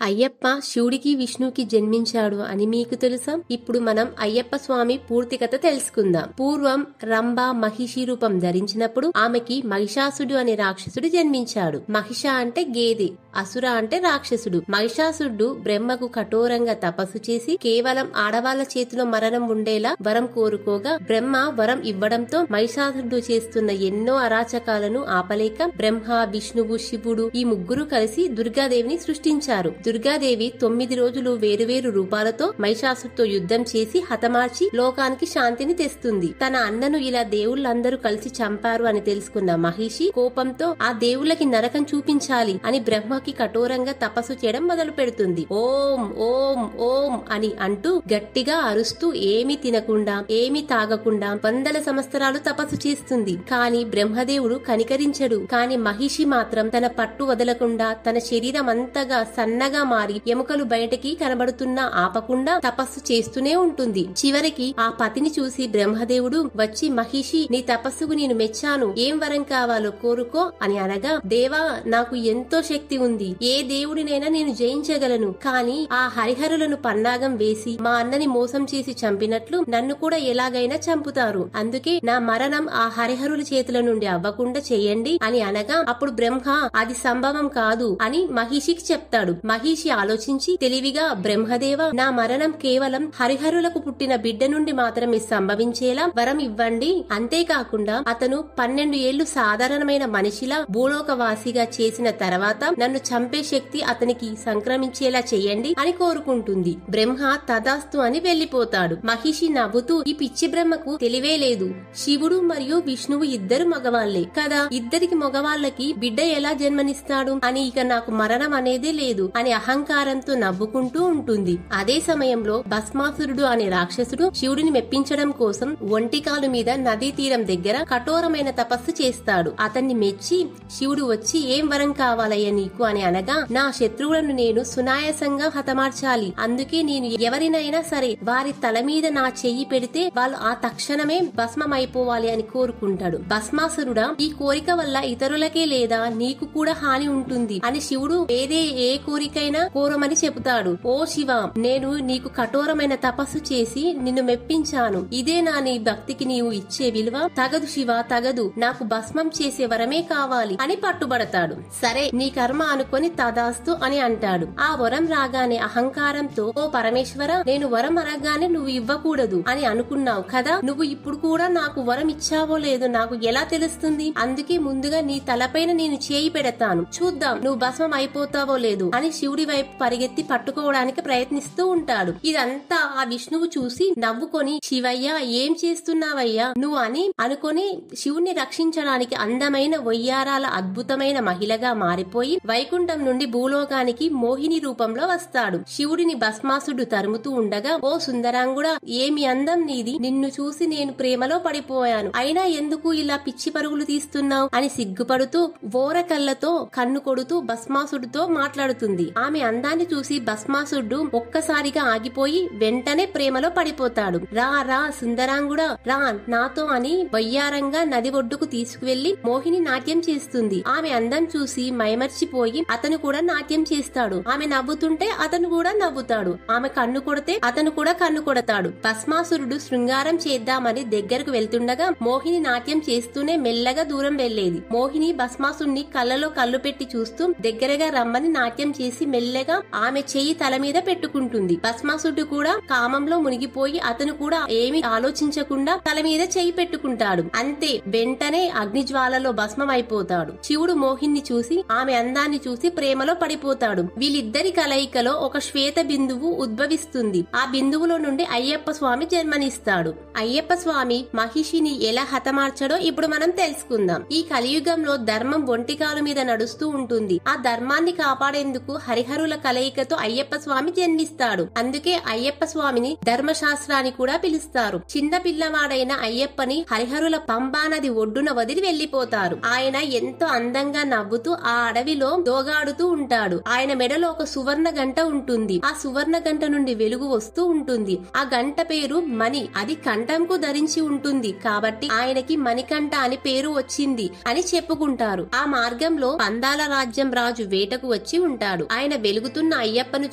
అయ్యప్ప శివుడికి విష్ణువుకి జన్మించాడు అని మీకు తెలుసా? ఇప్పుడు మనం అయ్యప్ప స్వామి పూర్తి కథ తెలుసుకుందాం. పూర్వం రంభ మహిషి రూపం ధరించినప్పుడు ఆమెకి మహిషాసుడు అనే రాక్షసుడు జన్మించాడు. మహిష అంటే గేదె, అసుర అంటే రాక్షసుడు. మహిషాసుడు బ్రహ్మకు కఠోరంగా తపస్సు చేసి కేవలం ఆడవాళ్ల చేతిలో మరణం ఉండేలా వరం కోరుకోగా బ్రహ్మ వరం ఇవ్వడంతో మహిషాసుడు చేస్తున్న ఎన్నో అరాచకాలను ఆపలేక బ్రహ్మ, విష్ణువు, శివుడు ఈ ముగ్గురు కలిసి దుర్గాదేవిని సృష్టించారు. దుర్గాదేవి 9 రోజులు వేరువేరు రూపాలతో మహిషాసుడితో యుద్ధం చేసి హతమార్చి లోకానికి శాంతిని తెస్తుంది. తన అన్నను ఇలా దేవుళ్లందరూ కలిసి చంపారు అని తెలుసుకున్న మహిషి కోపంతో ఆ దేవుళ్ళకి నరకం చూపించాలి అని బ్రహ్మకి కఠోరంగా తపస్సు చేయడం మొదలు పెడుతుంది. ఓం ఓం ఓం అని అంటూ గట్టిగా అరుస్తూ ఏమీ తినకుండా ఏమీ తాగకుండా వందల సంవత్సరాలు తపస్సు చేస్తుంది. కాని బ్రహ్మదేవుడు కనికరించడు. కాని మహిషి మాత్రం తన పట్టు వదలకుండా తన శరీరం అంతగా సన్నగా మారి ఎముకలు బయటకి కనబడుతున్నా ఆపకుండా తపస్సు చేస్తూనే ఉంటుంది. చివరికి ఆ పతిని చూసి బ్రహ్మదేవుడు వచ్చి, మహిషి, నీ తపస్సుకు నేను మెచ్చాను, ఏం వరం కావాలో కోరుకో అని అనగా, దేవా, నాకు ఎంతో శక్తి ఉంది, ఏ దేవుడినైనా నేను జయించగలను. కాని ఆ హరిహరులను పన్నాగం వేసి మా అన్నని మోసం చేసి చంపినట్లు నన్ను కూడా ఎలాగైనా చంపుతారు. అందుకే నా మరణం ఆ హరిహరుల చేతుల నుండి అవ్వకుండా చెయ్యండి అని అనగా అప్పుడు బ్రహ్మ అది సంభవం కాదు అని మహిషికి చెప్తాడు. మహిషి ఆలోచించి తెలివిగా, బ్రహ్మదేవ, నా మరణం కేవలం హరిహరులకు పుట్టిన బిడ్డ నుండి మాత్రమే సంభవించేలా వరం ఇవ్వండి. అంతేకాకుండా అతను 12 ఏళ్లు సాధారణమైన మనిషిలా భూలోకవాసిగా చేసిన తర్వాత నన్ను చంపే శక్తి అతనికి సంక్రమించేలా చెయ్యండి అని కోరుకుంటుంది. బ్రహ్మ తదాస్తు అని వెళ్లిపోతాడు. మహిషి నవ్వుతూ, ఈ పిచ్చి బ్రహ్మకు తెలివే లేదు, శివుడు మరియు విష్ణువు ఇద్దరు మగవాళ్లే కదా, ఇద్దరికి మగవాళ్లకి బిడ్డ ఎలా జన్మనిస్తాడు అని, ఇక నాకు మరణం అనేదే లేదు అని అహంకారంతో నవ్వుకుంటూ ఉంటుంది. అదే సమయంలో భస్మాసురుడు అనే రాక్షసుడు శివుడిని మెప్పించడం కోసం ఒంటికాలు మీద నదీ తీరం దగ్గర కఠోరమైన తపస్సు చేస్తాడు. అతన్ని మెచ్చి శివుడు వచ్చి, ఏం వరం కావాలయ్య నీకు అని అనగా, నా శత్రువులను నేను సునాయాసంగా హతమార్చాలి, అందుకే నేను ఎవరినైనా సరే వారి తల మీద నా చెయ్యి పెడితే వాళ్ళు ఆ తక్షణమే భస్మమైపోవాలి అని కోరుకుంటాడు. భస్మాసురుడా, ఈ కోరిక వల్ల ఇతరులకే లేదా నీకు కూడా హాని ఉంటుంది అని శివుడు వేరే ఏ కోరికైనా కోరమని చెబుతాడు. ఓ శివ, నేను నీకు కఠోరమైన తపస్సు చేసి నిన్ను మెప్పించాను, ఇదేనా నీ భక్తికి నీవు ఇచ్చే విలువ? తగదు శివ, తగదు, నాకు భస్మం చేసే వరమే కావాలి అని పట్టుబడతాడు. సరే, నీ కర్మ అనుకొని తదాస్తు అని అంటాడు. ఆ వరం రాగానే అహంకారంతో, ఓ పరమేశ్వర, నేను వరం అనగానే నువ్వు ఇవ్వకూడదు అని అనుకున్నావు కదా, నువ్వు ఇప్పుడు కూడా నాకు వరం ఇచ్చావో లేదో నాకు ఎలా తెలుస్తుంది? అందుకే ముందుగా నీ తలపైన నేను చేయి పెడతాను, చూద్దాం నువ్వు భస్మం అయిపోతావో లేదు అని శివుడి వైపు పరిగెత్తి పట్టుకోవడానికి ప్రయత్నిస్తూ ఉంటాడు. ఇదంతా ఆ విష్ణువు చూసి నవ్వుకొని, శివయ్య, ఏం చేస్తున్నావయ్యా నువ్వు అని అనుకొని శివుణ్ణి రక్షించడానికి అందమైన వయ్యారాల అద్భుతమైన మహిళగా మారిపోయి వైకుంఠం నుండి భూలోకానికి మోహిని రూపంలో వస్తాడు. శివుడిని భస్మాసుడు తరుముతూ ఉండగా, ఓ సుందరాంగుడా, ఏమి అందం నీది, నిన్ను చూసి నేను ప్రేమలో పడిపోయాను, అయినా ఎందుకు ఇలా పిచ్చి పరుగులు తీస్తున్నావు అని సిగ్గుపడుతూ ఓర కళ్ళతో కన్ను కొడుతూ భస్మాసుడితో మాట్లాడుతుంది. ఆమె అందాన్ని చూసి భస్మాసుడు ఒక్కసారిగా ఆగిపోయి వెంటనే ప్రేమలో పడిపోతాడు. రా రా సుందరాంగుడా, రా నాతో అని వయ్యారంగా నది ఒడ్డుకు తీసుకువెళ్లి మోహిని నాట్యం చేస్తుంది. ఆమె అందం చూసి మైమర్చిపోయి అతను కూడా నాట్యం చేస్తాడు. ఆమె నవ్వుతుంటే అతను కూడా నవ్వుతాడు. ఆమె కన్ను కొడితే అతను కూడా కన్ను కొడతాడు. భస్మాసురుడు శృంగారం చేద్దామని దగ్గరకు వెళ్తుండగా మోహిని నాట్యం చేస్తూనే మెల్లగా దూరం వెళ్లేది. మోహిని భస్మాసుడిని కళ్ళలో కళ్ళు పెట్టి చూస్తూ దగ్గరగా రమ్మని నాట్యం చేసి మెల్లగా ఆమె చెయ్యి తల మీద పెట్టుకుంటుంది. భస్మాసుడు కూడా కామంలో మునిగిపోయి అతను కూడా ఏమి ఆలోచించకుండా తల మీద చెయ్యి పెట్టుకుంటాడు. అంతే, వెంటనే అగ్నిజ్వాలలో భస్మం అయిపోతాడు. శివుడు మోహిని చూసి ఆమె అందాన్ని చూసి ప్రేమలో పడిపోతాడు. వీళ్ళిద్దరి కలయికలో ఒక శ్వేత బిందువు ఉద్భవిస్తుంది. ఆ బిందువులో నుండి అయ్యప్ప స్వామి జన్మనిస్తాడు. అయ్యప్ప స్వామి మహిషిని ఎలా హతమార్చడో ఇప్పుడు మనం తెలుసుకుందాం. ఈ కలియుగంలో ధర్మం ఒంటికాలు మీద నడుస్తూ ఉంటుంది. ఆ ధర్మాన్ని కాపాడేందుకు హరిహరుల కలయికతో అయ్యప్ప స్వామి జన్మిస్తాడు. అందుకే అయ్యప్ప స్వామిని ధర్మశాస్త్రాన్ని కూడా పిలుస్తారు. చిన్న పిల్లవాడైన అయ్యప్పని హరిహరుల పంబా నది ఒడ్డున వదిలి వెళ్లిపోతారు. ఆయన ఎంతో అందంగా నవ్వుతూ ఆ అడవిలో దోగాడుతూ ఉంటాడు. ఆయన మెడలో ఒక సువర్ణ గంట ఉంటుంది. ఆ సువర్ణ గంట నుండి వెలుగు వస్తూ ఉంటుంది. ఆ గంట పేరు మణి. అది కంఠంకు ధరించి ఉంటుంది కాబట్టి ఆయనకి మణికంఠ అని పేరు వచ్చింది అని చెప్పుకుంటారు. ఆ మార్గంలో పందాల రాజ్యం రాజు వేటకు వచ్చి ఉంటాడు. ఆయన వెలుగుతున్న అయ్యప్పను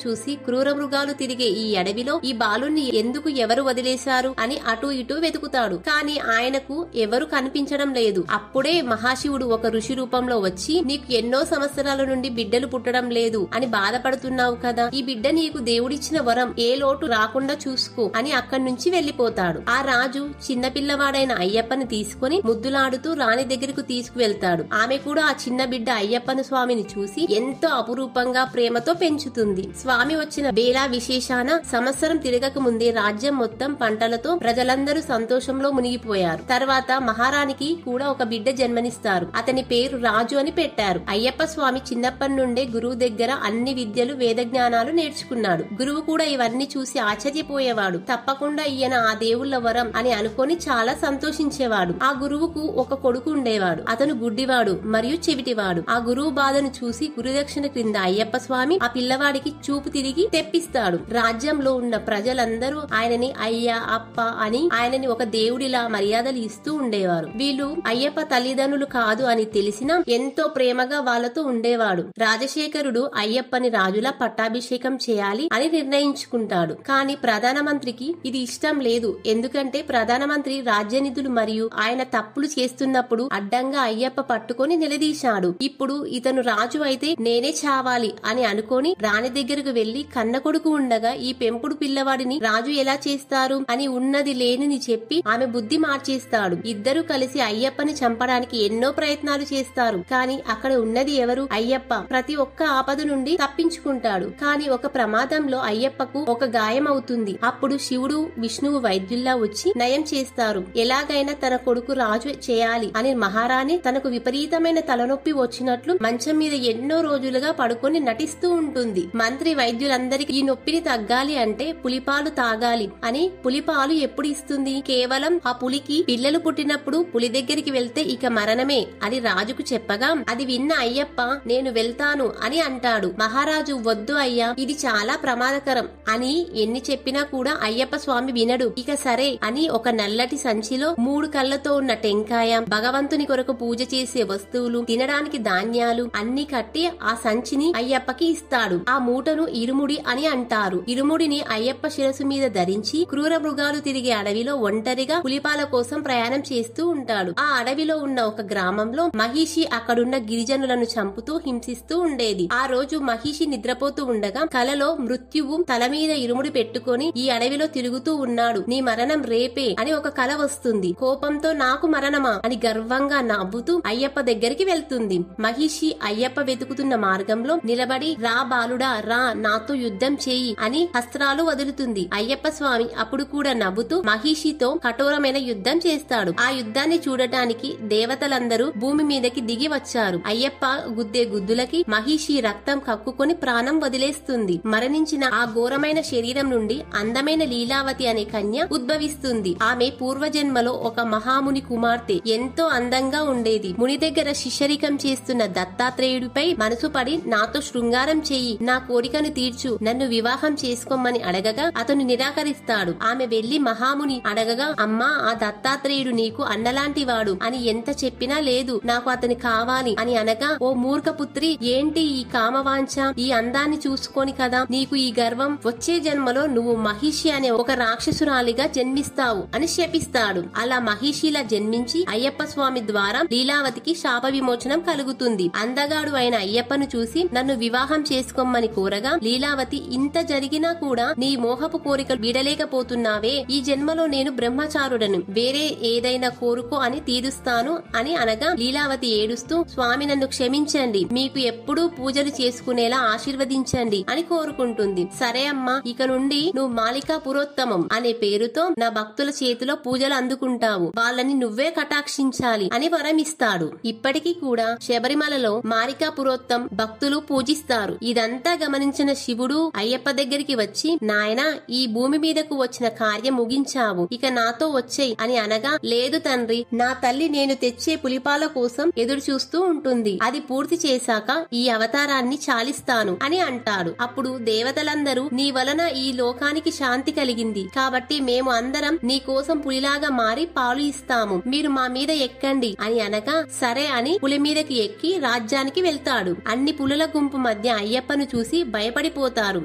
చూసి క్రూర మృగాలు తిరిగే ఈ అడవిలో ఈ బాలుని ఎందుకు ఎవరు వదిలేశారు అని అటు ఇటు వెతుకుతాడు. కానీ ఆయనకు ఎవరు కనిపించడం లేదు. అప్పుడే మహాశివుడు ఒక ఋషి రూపంలో వచ్చి, నీకు ఎన్నో సంవత్సరాల నుండి బిడ్డలు పుట్టడం లేదు అని బాధపడుతున్నావు కదా, ఈ బిడ్డ నీకు దేవుడిచ్చిన వరం, ఏ లోటు రాకుండా చూసుకో అని అక్కడి నుంచి వెళ్లిపోతాడు. ఆ రాజు చిన్న పిల్లవాడైన అయ్యప్పని తీసుకుని ముద్దులాడుతూ రాణి దగ్గరకు తీసుకువెళ్తాడు. ఆమె కూడా ఆ చిన్న బిడ్డ అయ్యప్పను స్వామిని చూసి ఎంతో అపురూపంగా ప్రేమతో పెంచుతుంది. స్వామి వచ్చిన వేళ విశేషాన సంవత్సరం తిరగక ముందే రాజ్యం మొత్తం పంటలతో ప్రజలందరూ సంతోషంలో మునిగిపోయారు. తర్వాత మహారాణికి కూడా ఒక బిడ్డ జన్మనిస్తారు. అతని పేరు రాజు అని పెట్టారు. అయ్యప్ప స్వామి చిన్నప్పటి నుండే గురువు దగ్గర అన్ని విద్యలు వేద జ్ఞానాలు నేర్చుకున్నాడు. గురువు కూడా ఇవన్నీ చూసి ఆశ్చర్యపోయేవాడు. తప్పకుండా ఈయన ఆ దేవుళ్ల వరం అని అనుకొని చాలా సంతోషించేవాడు. ఆ గురువుకు ఒక కొడుకు ఉండేవాడు. అతను గుడ్డివాడు మరియు చెవిటివాడు. ఆ గురువు బాధను చూసి గురుదక్షిణ క్రింద అయ్యప్ప స్వామి ఆ పిల్లవాడికి చూపు తిరిగి తెప్పిస్తాడు. రాజ్యంలో ఉన్న ప్రజలందరూ ఆయనని అయ్యా అప్ప అని ఆయనని ఒక దేవుడిలా మర్యాదలు ఇస్తూ ఉండేవారు. వీళ్ళు అయ్యప్ప తల్లిదండ్రులు కాదు అని తెలిసినా ఎంతో ప్రేమగా వాళ్ళతో ఉండేవాడు. రాజశేఖరుడు అయ్యప్పని రాజులా పట్టాభిషేకం చేయాలి అని నిర్ణయించుకుంటాడు. కానీ ప్రధానమంత్రికి ఇది ఇష్టం లేదు. ఎందుకంటే ప్రధానమంత్రి రాజ్య నిధులు మరియు ఆయన తప్పులు చేస్తున్నప్పుడు అడ్డంగా అయ్యప్ప పట్టుకొని నిలదీశాడు. ఇప్పుడు ఇతను రాజు అయితే నేనే చావాలి అని అనుకొని రాణి దగ్గరకు వెళ్లి కన్న కొడుకు ఉండగా ఈ పెంపుడు పిల్లవాడిని రాజు ఎలా చేస్తారు అని ఉన్నది లేనిని చెప్పి ఆమె బుద్ధి మార్చేస్తాడు. ఇద్దరు కలిసి అయ్యప్పని చంపడానికి ఎన్నో ప్రయత్నాలు చేస్తారు. కానీ అక్కడ ఉన్నది ఎవరు? అయ్యప్ప. ప్రతి ఒక్క ఆపద నుండి తప్పించుకుంటాడు. కానీ ఒక ప్రమాదంలో అయ్యప్పకు ఒక గాయం అవుతుంది. అప్పుడు శివుడు విష్ణువు వైద్యుల్లా వచ్చి నయం చేస్తారు. ఎలాగైనా తన కొడుకు రాజు చేయాలి అని మహారాణి తనకు విపరీతమైన తలనొప్పి వచ్చినట్లు మంచం మీద ఎన్నో రోజులుగా పడుకొని నటిస్తూ ఉంటుంది. మంత్రి వైద్యులందరికీ ఈ నొప్పిని తగ్గాలి అంటే పులిపాలు తాగాలి అని. పులిపాలు ఎప్పుడు ఇస్తుంది? కేవలం ఆ పులికి పిల్లలు పుట్టినప్పుడు పులి దగ్గరికి వెళ్తే ఇక మరణమే అని రాజుకు చెప్పగా అది విన్న అయ్యప్ప నేను వెళ్తాను అని అంటాడు. మహారాజు వద్దు అయ్యా, ఇది చాలా ప్రమాదకరం అని ఎన్ని చెప్పినా కూడా అయ్యప్ప స్వామి వినడు. ఇక సరే అని ఒక నల్లటి సంచిలో 3 కళ్ళతో ఉన్న టెంకాయ, భగవంతుని కొరకు పూజ చేసే వస్తువులు, తినడానికి ధాన్యాలు అన్ని కట్టి ఆ సంచిని అయ్యప్పకి ఇస్తాడు. ఆ మూటను ఇరుముడి అని అంటారు. ఇరుముడిని అయ్యప్ప శిరసు మీద ధరించి క్రూర మృగాలు తిరిగే అడవిలో ఒంటరిగా పులిపాల కోసం ప్రయాణం చేస్తూ ఉంటాడు. ఆ అడవిలో ఉన్న ఒక గ్రామంలో మహిషి అక్కడున్న గిరిజనులను చంపుతూ హింసిస్తూ ఉండేది. ఆ రోజు మహిషి నిద్రపోతూ ఉండగా కలలో మృత్యువు తల మీద ఇరుముడి పెట్టుకొని ఈ అడవిలో తిరుగుతూ ఉన్నాడు, నీ మరణం రేపే అని ఒక కల వస్తుంది. కోపంతో నాకు మరణమా అని గర్వంగా నవ్వుతూ అయ్యప్ప దగ్గరికి వెళ్తుంది. మహిషి అయ్యప్ప వెతుకుతున్న మార్గంలో నిలబడి రా బాలుడా రా, నాతో యుద్ధం చేయి అని అస్త్రాలు వదులుతుంది. అయ్యప్ప స్వామి అప్పుడు కూడా నవ్వుతూ మహిషితో కఠోరమైన యుద్ధం చేస్తాడు. ఆ యుద్ధాన్ని చూడటానికి దేవతలందరూ భూమి మీదకి దిగి వచ్చారు. అయ్యప్ప గుద్దే గుద్దులకి మహిషి రక్తం కక్కుకొని ప్రాణం వదిలేస్తుంది. మరణించిన ఆ ఘోరమైన శరీరం నుండి అందమైన లీలావతి అనే కన్య ఉద్భవిస్తుంది. ఆమె పూర్వజన్మలో ఒక మహాముని కుమార్తె. ఎంతో అందంగా ఉండేది. ముని దగ్గర శిష్యరికం చేస్తున్న దత్తాత్రేయుడిపై మనసు పడి నాతో శృంగారం చెయ్యి, నా కోరికను తీర్చు, నన్ను వివాహం చేసుకోమని అడగగా అతను నిరాకరిస్తాడు. ఆమె వెళ్లి మహాముని అడగగా అమ్మా ఆ దత్తాత్రేయుడు నీకు అన్నలాంటి వాడు అని ఎంత చెప్పినా లేదు, నాకు అతని కావాలి అని అనగా ఓ మూర్ఖపుత్రి, ఏంటి ఈ కామవాంఛ, ఈ అందాన్ని చూసుకొని కదా నీకు ఈ గర్వం, వచ్చే జన్మలో నువ్వు మహిషి అనే ఒక రాక్షసురాలిగా జన్మిస్తావు అని శపిస్తాడు. అలా మహిషిలా జన్మించి అయ్యప్ప స్వామి ద్వారా లీలావతికి శాప విమోచనం కలుగుతుంది. అందగాడు అయిన అయ్యప్పను చూసి నన్ను వివాహం చేసుకోమని కోరగా లీలావతి ఇంత జరిగినా కూడా నీ మోహపు కోరికలు వీడలేకపోతున్నావే, ఈ జన్మలో నేను బ్రహ్మచారుడను, వేరే ఏదైనా కోరుకో అని తీరుస్తాను అని అనగా లీలావతి ఏడుస్తూ స్వామి నన్ను క్షమించండి, మీకు ఎప్పుడూ పూజలు చేసుకునేలా ఆశీర్వదించండి అని కోరుకుంటుంది. సరే అమ్మా, ఇక నుండి నువ్వు మాలికా పురోత్తమం అనే పేరుతో నా భక్తుల చేతిలో పూజలు అందుకుంటావు, వాళ్ళని నువ్వే కటాక్షించాలి అని వరమిస్తాడు. ఇప్పటికీ కూడా శబరిమలలో మాలికా పురోత్తం భక్తులు పూజిస్తారు. ఇదంతా గమనించిన శివుడు అయ్యప్ప దగ్గరికి వచ్చి నాయనా ఈ భూమి మీదకు వచ్చిన కార్యం ముగించావు, ఇక నాతో వచ్చేయ్ అని అనగా లేదు తండ్రి, నా తల్లి నేను తెచ్చే పులిపాల కోసం ఎదురు చూస్తూ ఉంటుంది, అది పూర్తి చేశాక చేశాక ఈ అవతారాన్ని చాలిస్తాను అని అంటాడు. అప్పుడు దేవతలందరూ నీ వలన ఈ లోకానికి శాంతి కలిగింది కాబట్టి మేము అందరం నీ కోసం పులిలాగా మారి పాలు ఇస్తాము, మీరు మా మీద ఎక్కండి అని అనగా సరే అని పులి మీదకి ఎక్కి రాజ్యానికి వెళ్తాడు. అన్ని పులుల గుంపు మధ్య అయ్యప్పను చూసి భయపడిపోతారు.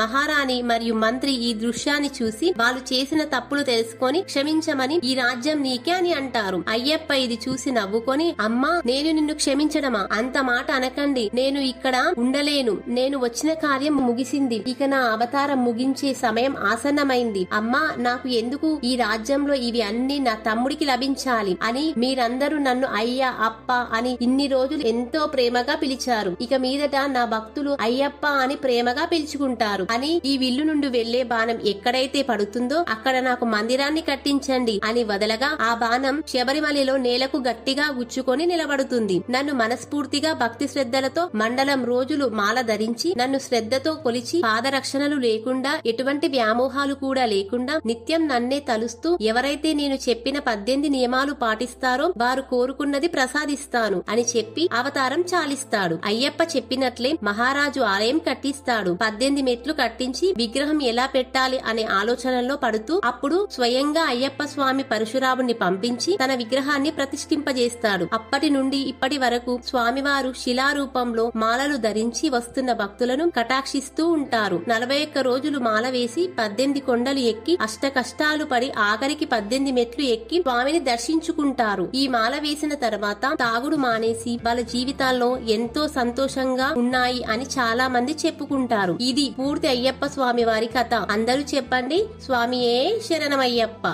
మహారాణి మరియు మంత్రి ఈ దృశ్యాన్ని చూసి వాళ్ళు చేసిన తప్పులు తెలుసుకొని క్షమించమని ఈ రాజ్యం నీకే అని అంటారు. అయ్యప్ప ఇది చూసి నవ్వుకొని అమ్మా నేను నిన్ను క్షమించడమా, అంత మాట అనకండి, నేను ఇక్కడ ఉండలేను, నేను వచ్చిన కార్యం ముగిసింది, ఇక నా అవతారం ముగించే సమయం ఆసన్నమైంది. అమ్మా నాకు ఎందుకు ఈ రాజ్యంలో ఇవి అన్ని నా తమ్ముడికి లభించాలి అని మీరందరూ నన్ను అయ్యా అప్ప అని ఇన్ని రోజులు ఎంతో ప్రేమగా పిలిచారు, ఇక మీదట నా భక్తులు అయ్యప్ప అని ప్రేమగా పిలుచుకుంటారు అని ఈ విల్లు నుండి వెళ్లే బాణం ఎక్కడైతే పడుతుందో అక్కడ నాకు మందిరాన్ని కట్టించండి అని వదలగా ఆ బాణం శబరిమలలో నేలకు గట్టిగా గుచ్చుకొని నిలబడుతుంది. నన్ను మనస్ఫూర్తిగా భక్తి శ్రద్ధలతో మండలం రోజులు మాల ధరించి నన్ను శ్రద్ధతో కొలిచి పాదరక్షణలు లేకుండా ఎటువంటి వ్యామోహాలు కూడా లేకుండా నిత్యం నన్నే తలుస్తూ ఎవరైతే నేను చెప్పిన 18 నియమాలు పాటిస్తారో వారు కోరుకున్నది ప్రసాదిస్తాను అని చెప్పి అవతారం చాలిస్తాడు. అయ్యప్ప చెప్పినట్లే మహారాజు ఆలయం కట్టిస్తాడు. 18 మెట్లు కట్టించి విగ్రహం ఎలా పెట్టాలి అనే ఆలోచనలో పడుతూ అప్పుడు స్వయంగా అయ్యప్ప స్వామి పరశురాముని పంపించి తన విగ్రహాన్ని ప్రతిష్ఠింపజేస్తాడు. అప్పటి నుండి ఇప్పటి వరకు స్వామివారు శిలారూపంలో మాలలు ధరించి వస్తున్న భక్తులను కటాక్షిస్తూ ఉంటారు. 41 రోజులు మాల వేసి 18 కొండలు ఎక్కి అష్ట కష్టాలు పడి ఆఖరికి 18 మెట్లు ఎక్కి స్వామిని దర్శించుకుంటారు. ఈ మాల వేసిన తర్వాత తాగుడు మానేసి వాళ్ళ జీవితాల్లో ఎంతో సంతోషంగా ఉన్నాయి అని చాలా మంది చెప్పుకుంటారు. ఇది పూర్తి అయ్యప్ప స్వామి వారి కథ. అందరూ చెప్పండి స్వామియే శరణమయ్యప్ప.